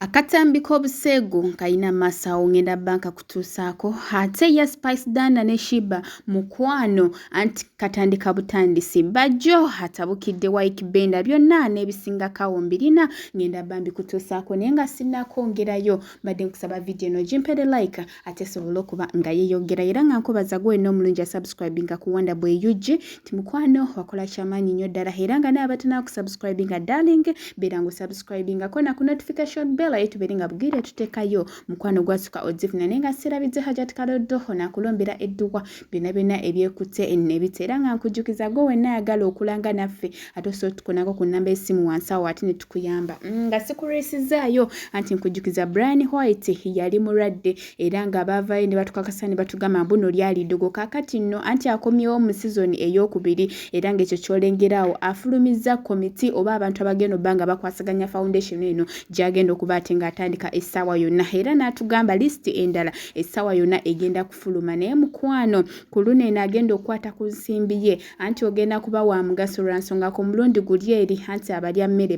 Akatambi ko busegu kayina masawo ngenda banka kutusaako ate ya Spice Dana ne Shiba mukwano anti katandika butandisi bajjo hatabukidde Wike Benda byonna n'ebisinga kawombirina ngenda bambi kutusaako nenga sinakongerayo badde nkusaba video no jimpede like ate sobola okuba nga yeyogera era nga nkubaza gwe no mulungi subscribinga ku Wanda Boy UG timukwano wakola chamanyi nnyo ddala era nga n'abatana ku subscribinga darling berango subscribinga kona ku notification bell yetu beringa bugire tutekayo mukwano gwasuka ozifuna nenga serabize hajat kadodo na kulombera edduwa byonna ebyekute ennebitera nga nkujukiza go wenna yagala okulanga naffe atoso tukonako ku namba esimu wansa wati ne tukuyamba nga sikuresizayo anti nkujukiza Brian White yali muradde era nga bavaye ne batukakasani batugama mbuno lyali dogo kakati nno anti akomyewo mu season eyokubiri era nga ekyo kyolengerawo afulumiza komiti oba abantu abageno banga bakwasaganya foundation eno jagendo kubatenga atandika essawa yonna era natugamba list endala essawa yonna egenda kufuluma naye mukwano kulune nagenda okwata ku nsimbiye anti ogenda kuba wa mugaso lwansonga ku mulundi guli eri anti abalya mmere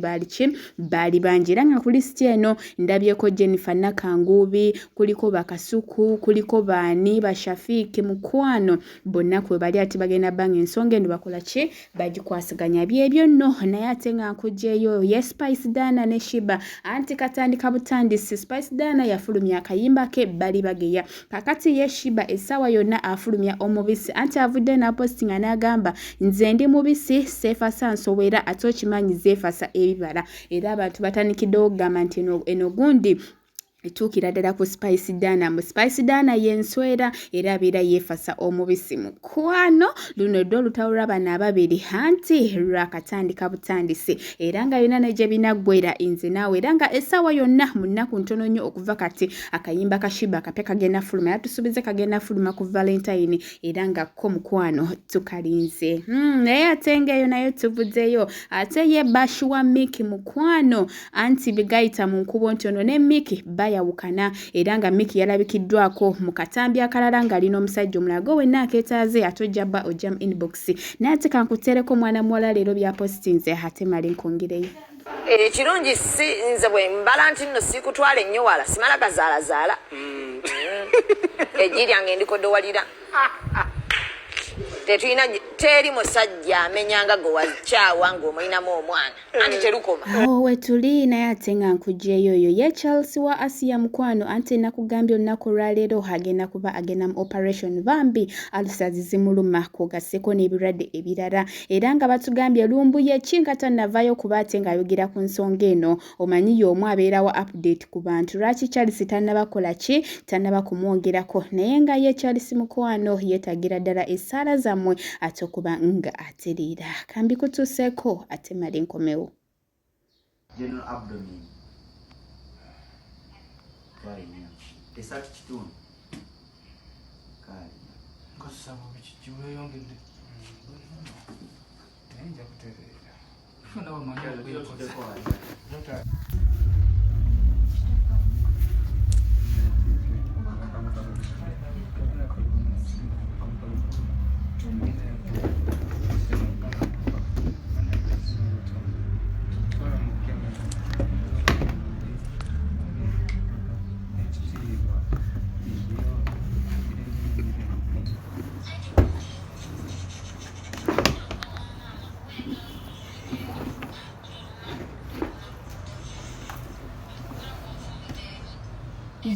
bali banjira nga ku list eno ndabyeko Jennifer Nakangubi kuliko bakasuku kuliko bani bashafiki mukwano bonna kwe bali ati bagenda banga ensonga endo bakola ki bagikwasaganya byebyo nno naye ate nga nkujeyo yes Spice Dana ne Shiba anti katandika butandisi Spice Dana yafulumya akayimba ke bali bageya kakati ye Shiba essawa yonna afulumya omubisi anti avudde na posting anagamba nze ndi mubisi sefa sansowera atokimanyi zefasa ebibala era abantu batanikidde okugamba nti eno gundi etukira ddala ku Spice Dana mu Spice Dana yenswera era bira yefasa omubisi mukwano luno ddo lutawula bana ababiri anti lwakatandika butandisi era nga yonna neje binagwera inze nawe era nga essawa yonna munaku ntono nnyo okuva kati akayimba kashiba kape kagenda fuluma yatusubize kagenda fuluma ku Valentine era nga ko mukwano tukalinze naye atengeyo nayo tuvuzeyo ate ye Bashwa Miki mukwano anti bigayita mu nkubo ntono ne Miki yawukana era nga Miki yalabikiddwako mu katambi akalala nga lino omusajja omulago wenna aketaaze atojjaba ojam inbox nate kankutereko mwana muwala leero bya postinze ate mali nkongereyo ekirungi si nze bwe mbala nti nno sikutwala ennyo wala simala gazaalazaala ejji lyange ndikodowalira tetulina teri musajja amenyanga go wakyawa ng'omulinamu omwana anti terukoma wetuli naye ate nga nkujeyo oyo ye Charles wa Asia mukwano anti nakugambye olunaku lwaleero agenda kuba agenda mu operation bambi alusazi zimuluma kwogasseko n'ebirwadde ebirala era nga batugambye lumbuye kinga tannavayo kuba ate ng'ayogera ku nsonga eno omanyi y'omu abeerawo update ku bantu lwaki Charles tannabakola ki tannaba kumwongerako naye nga ye Charles mukwano yeetagira ddala essaala zamwe ate okuba nga aterera kambi kutuseeko ate mali nkomewo General abdomen kalinya esatu kitundu kalinya kusaba bikijiwe yongedde nja kuterera funa wamanya kuyokoza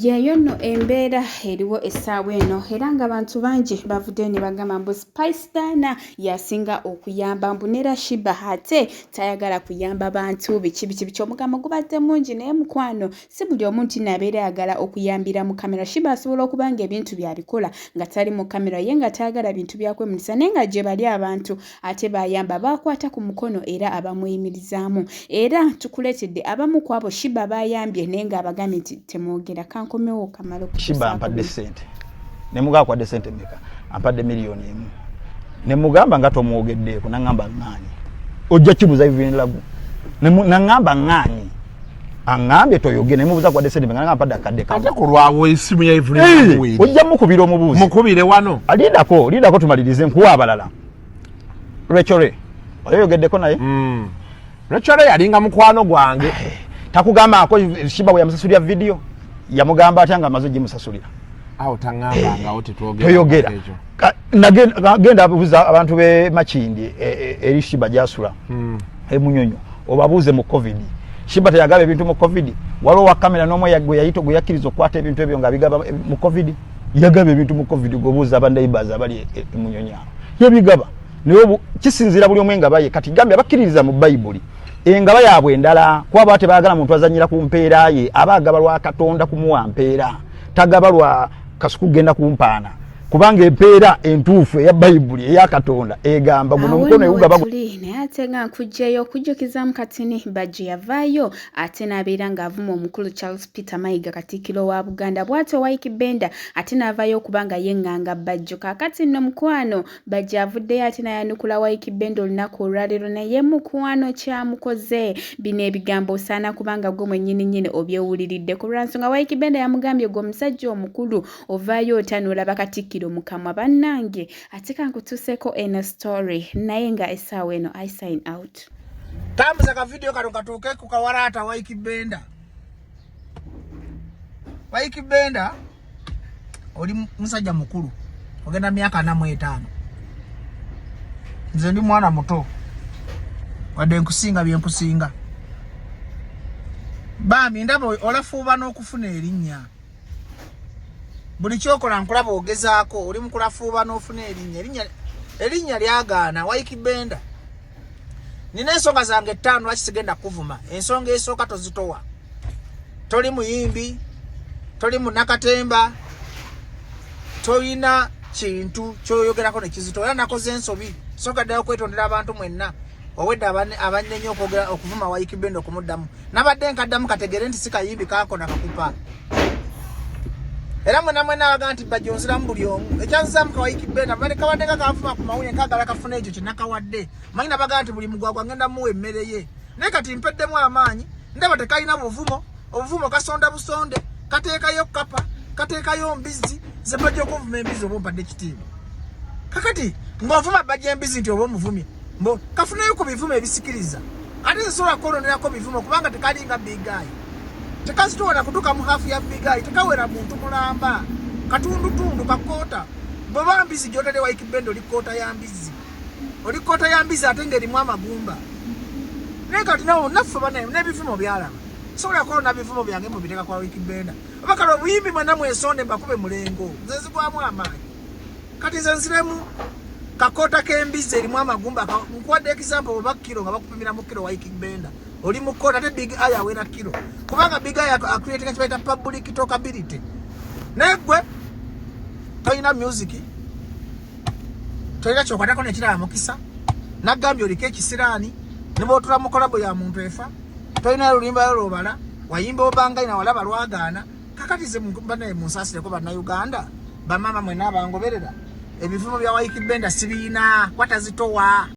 yeyo nno embeera eriwo essaawa eno era nga abantu bangi bavudde ne bagamba mbu Spice Dana yasinga okuyamba mbu ne Shiba ate tayagala kuyamba bantu biki omugambo gubadde mungi naye mukwano si buli omuntu nabeera ayagala okuyambira mu kamera Shiba asobola okuba nga ebintu byabikola nga tali mu kamera ye nga tayagala bintu byakwemulisa naye nga gye bali abantu ate bayamba bakwata ku mukono era abamuyimirizaamu era tukuleetedde abamu ku abo Shiba bayambye naye nga abagambye nti temwogera kankomewo kamalo Shiba ampadde sente ne mugaa kwadde sente meka ampadde miliyoni emu ne mugamba nga tomwogeddeeko nangamba ŋŋaanyi ojja kibuza ibinlagu nangamba ŋŋaanyi angambye toyoge ne mubuza kwadde sente meka nangamba ampadde akadde ate kulwawo esimu ya Evelyn ojja mukubira omubuuzi mukubire wano lidako tumalirize nkuwa abalala Rachel oyogeddeko naye Rachel yalinga mukwano gwange takugamba ako Shiba bwe yamusasulira video yamugamba atanga amazo gimusasulira awo tangamba nga wote toyogera nagenda abuza abantu be Makindi eri Shiba jasula emunyonyo obabuze mu covid Shiba teyagaba ebintu mu covid walo wa kamera nomo yagwe yayito gwe yakirizo kwata ebintu ebyo nga bigaba mu covid yagaba ebintu mu covid gobuza abandaibaza bali emunyonyo yebigaba niwo kisinzira buli omwenga baye kati gambe abakiririza mu Bible engaba yabwe endala kwa bate bagala muntu azanyira ku mpeera ye abagaba lwa Katonda kumuwa mpeera tagaba lwa kasuku genda kumpaana kubanga empeera entuufu ya Bible eya Katonda egamba guno mukono egugaba naye ate nga nkujjayo okujjukiza mukatini Bajje yavaayo ate n'abeera ng'avuma omukulu Charles Peter Mayiga Katikkiro wa Buganda bw'atyo Waikibenda ate n'avaayo okubanga yeŋŋanga Bajjo kaakati nno mukwano Bajje avuddeyo ate n'ayanukula Waikibenda olunaku olwaleero naye mukwano kyamukoze bino ebigambo osaana kubanga gwe mwennyini obyewuliridde ku lwansonga Waikibenda yamugambye gwe omusajja omukulu ovaayo otanulaba Katikkiro mukamwa bannange ate kankutuuseko eno story naye nga essaawa eno I sign out. Tambuza ka video kano katuuke ku kawarata Waikibenda. Waikibenda oli musajja mukulu ogenda myaka 45. Nze ndi mwana muto wadde nkusinga bye nkusinga. Bami ndaba olafuuba n'okufuna erinnya. Buli kyokola nkulaba ogezaako oli mukulafuuba n'ofuna erinnya lyagaana Waikibenda. Nina ensonga zange 5 lwaki sigenda kuvuma. Ensonga esooka tozitowa. Toli muyimbi, toli munakatemba, toyina kintu kyoyogerako ne kizito. Era nakoze ensobi. Soka ddayo kwetondera abantu mwenna. Owedde abannenye okuvuma Waikibenda okumuddamu. Nabadde nkaddamu kategere nti sikayimbi kaako nakakupa. Era mwena abaga nti Bajje onziramu buli omu. Ekyanzizaamu ka Waikibenda bali kawadde nga kanfuma ku mawulire nkagala kafuna ekyo kye nakawadde. Manyina baga nti buli mugwagwa ngenda muwa emmere ye. Naye kati mpeddemu amaanyi ndaba tekalina obuvumo kasonda busonde kateekayo kapa kateekayo mbizi ze Bajje okuvuma embizi oba mpadde ekitiibwa. Kakati ng'ovuma Bajje embizi nti oba omuvumye mbo kafunayo ku bivumo ebisikiriza ate zisobola kukoonderako bivumo kubanga tekalinga bigayi. Tekazitoona kutuuka mu hafu ya bigayi tekawera muntu mulamba katundutundu kakoota bw'oba mbizi gy'otadde Waikibenda oli koota ya mbizi oli koota ya mbizi ate ng'erimu amagumba naye kati nawo naffe banaye n'ebivumo byalaba sobola kukoona bivumo byange mubiteeka kwa Waikibenda oba kale obuyimbi mwenna mwesonde mbakube mulengo nze zigwamu amaanyi kati nze nziremu kakoota k'embizi erimu amagumba nkuwadde example bwe bakiro nga bakupimira mu kiro Waikibenda oli mukota ate big eye awera kilo kubanga big eye creating kibaita public talkability negwe toyina music toyina chokwatako nekirala mukisa nagambye oliko ekisiraani ne bwotula mu kolabo ya muntu efa toyina lulimba lobala wayimba obanga ina walaba lwagaana kakati ze banaye munsasireko bannayuganda bamama mwena abangoberera ebivumo bya Waikibenda sibiina kwatazitowa